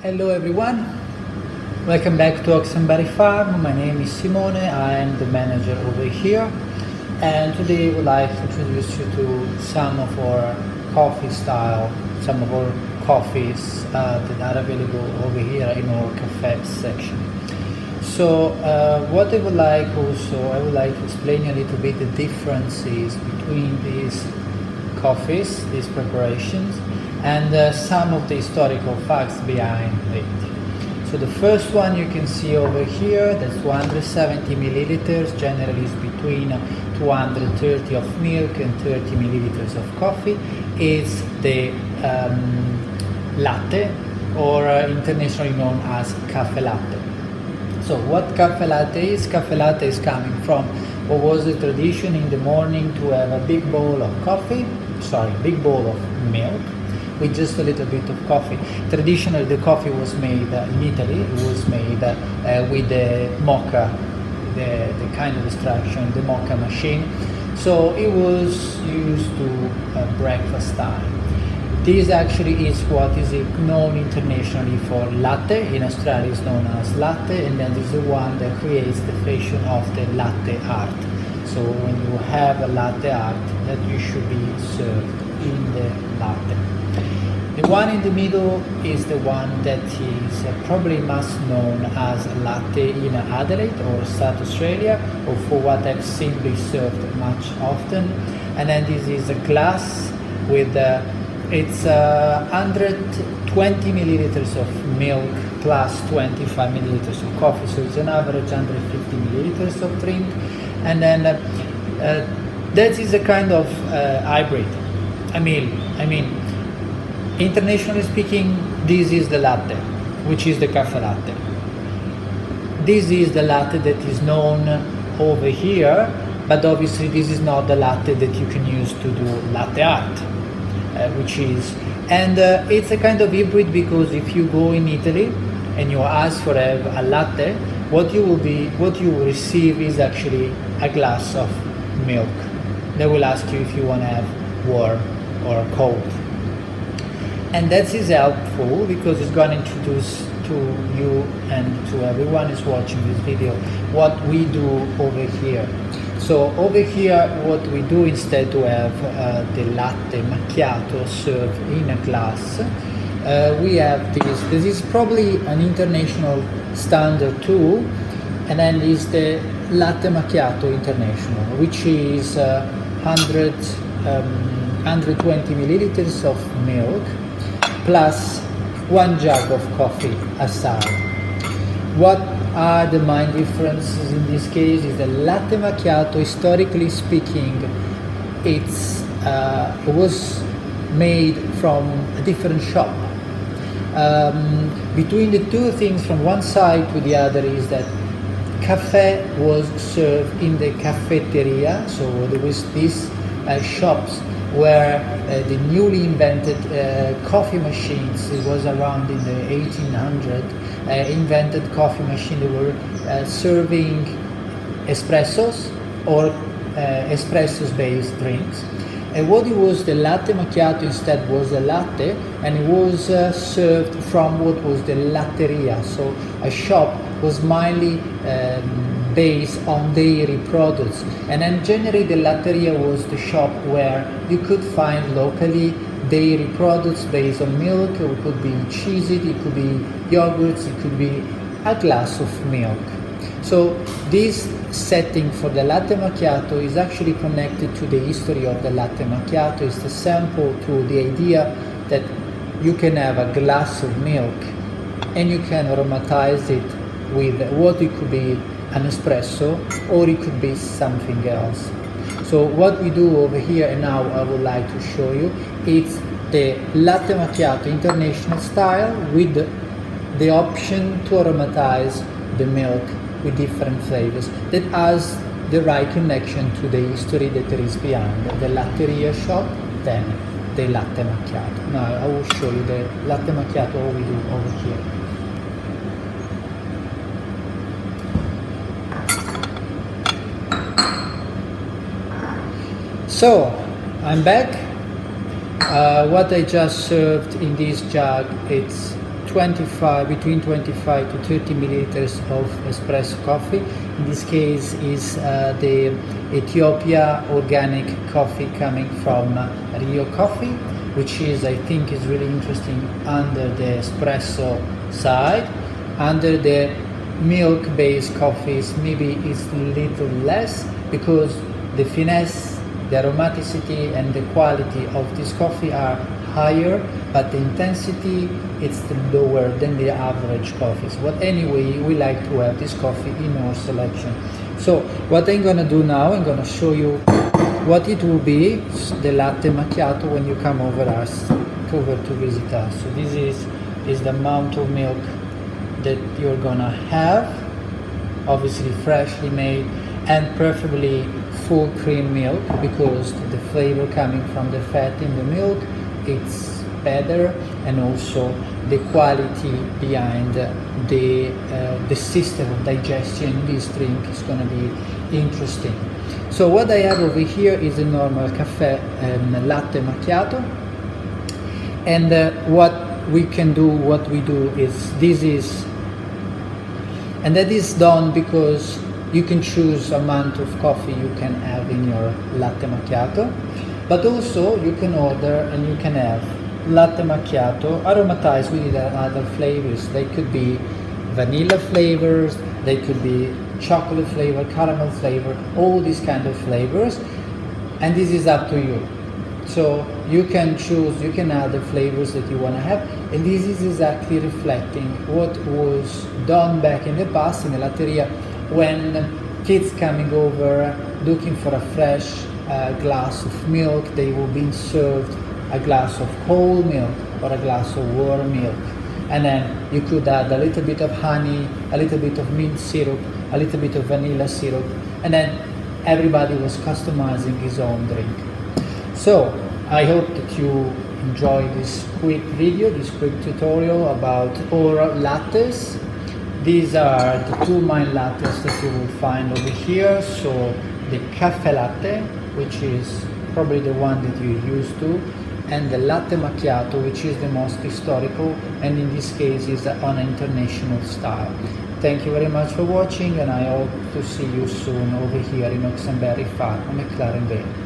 Hello everyone, welcome back to Oxenberry Farm. My name is Simone, I am the manager over here, and today I would like to introduce you to some of our coffee style, some of our coffees that are available over here in our cafe section. So what I would like to explain a little bit the differences between these coffees, these preparations, and some of the historical facts behind it. So the first one you can see over here, that's 170 milliliters, generally is between 230 of milk and 30 milliliters of coffee. It's the latte, or internationally known as cafe latte. So what cafe latte is? Cafe latte is coming from what was the tradition in the morning to have a big bowl of milk with just a little bit of coffee. Traditionally the coffee was made in Italy, it was made with the mocha, the kind of extraction, the mocha machine. So it was used to breakfast time. This actually is what is known internationally for latte. In Australia it's known as latte, and then this is the one that creates the fashion of the latte art. So when you have a latte art, that you should be served in the latte. The one in the middle is the one that is probably most known as latte in Adelaide or South Australia, or for what I've simply served much often. And then this is a glass with it's 120 milliliters of milk plus 25 milliliters of coffee, so it's an average 150 milliliters of drink. And then that is a kind of hybrid. I mean, internationally speaking, this is the latte, which is the cafe latte. This is the latte that is known over here, but obviously this is not the latte that you can use to do latte art, it's a kind of hybrid, because if you go in Italy and you ask for a latte, what you will receive is actually a glass of milk. They will ask you if you want to have warm or cold. And that is helpful because it's going to introduce to you and to everyone who's watching this video what we do over here. So over here, what we do, instead to have the latte macchiato served in a glass, we have this. This is probably an international standard too, and then is the Latte macchiato international, which is 120 milliliters of milk plus 1 jug of coffee aside. What are the main differences in this case is the latte macchiato, historically speaking, it was made from a different shop. Between the two things, from one side to the other, is that cafe was served in the cafeteria, so there was these shops where the newly invented coffee machines, it was around in the 1800s, invented coffee machine. They were serving espressos or espressos based drinks. And what it was, the latte macchiato instead was a latte, and it was served from what was the latteria, so a shop was mainly based on dairy products. And then generally the latteria was the shop where you could find locally dairy products based on milk. It could be cheeses, it could be yogurts, it could be a glass of milk. So this setting for the latte macchiato is actually connected to the history of the latte macchiato. It's the sample to the idea that you can have a glass of milk and you can aromatize it with what it could be an espresso, or it could be something else. So what we do over here, and now I would like to show you, it's the latte macchiato international style with the option to aromatize the milk with different flavors that has the right connection to the history that there is behind the latteria shop, then the latte macchiato. Now I will show you the latte macchiato, what we do over here. So I'm back. What I just served in this jug, it's between 25 to 30 milliliters of espresso coffee. In this case is the Ethiopia organic coffee coming from Rio Coffee, which is, I think, is really interesting under the espresso side. Under the milk-based coffees, maybe it's a little less, because the finesse, the aromaticity and the quality of this coffee are higher, but the intensity is lower than the average coffees. But anyway, we like to have this coffee in our selection. So what I'm gonna do now, I'm gonna show you what it will be, the latte macchiato, when you come over to visit us. So this is the amount of milk that you're gonna have, obviously freshly made, and preferably full cream milk, because the flavor coming from the fat in the milk, it's better, and also the quality behind the system of digestion in this drink is going to be interesting. So what I have over here is a normal cafe latte macchiato, and what we do is and that is done because you can choose amount of coffee you can have in your latte macchiato, but also you can order and you can have latte macchiato aromatized with other flavors. They could be vanilla flavors, they could be chocolate flavor, caramel flavor, all these kind of flavors, and this is up to you. So you can choose, you can add the flavors that you want to have, and this is exactly reflecting what was done back in the past in the latteria, when kids coming over looking for a fresh glass of milk, they were being served a glass of cold milk or a glass of warm milk, and then you could add a little bit of honey, a little bit of mint syrup, a little bit of vanilla syrup, and then everybody was customizing his own drink. So I hope that you enjoy this quick video, this quick tutorial about our lattes. These are the two main lattes that you will find over here. So the cafe latte, which is probably the one that you're used to, and the latte macchiato, which is the most historical, and in this case is on an international style. Thank you very much for watching, and I hope to see you soon over here in Oxenberry Farm, McLaren Vale.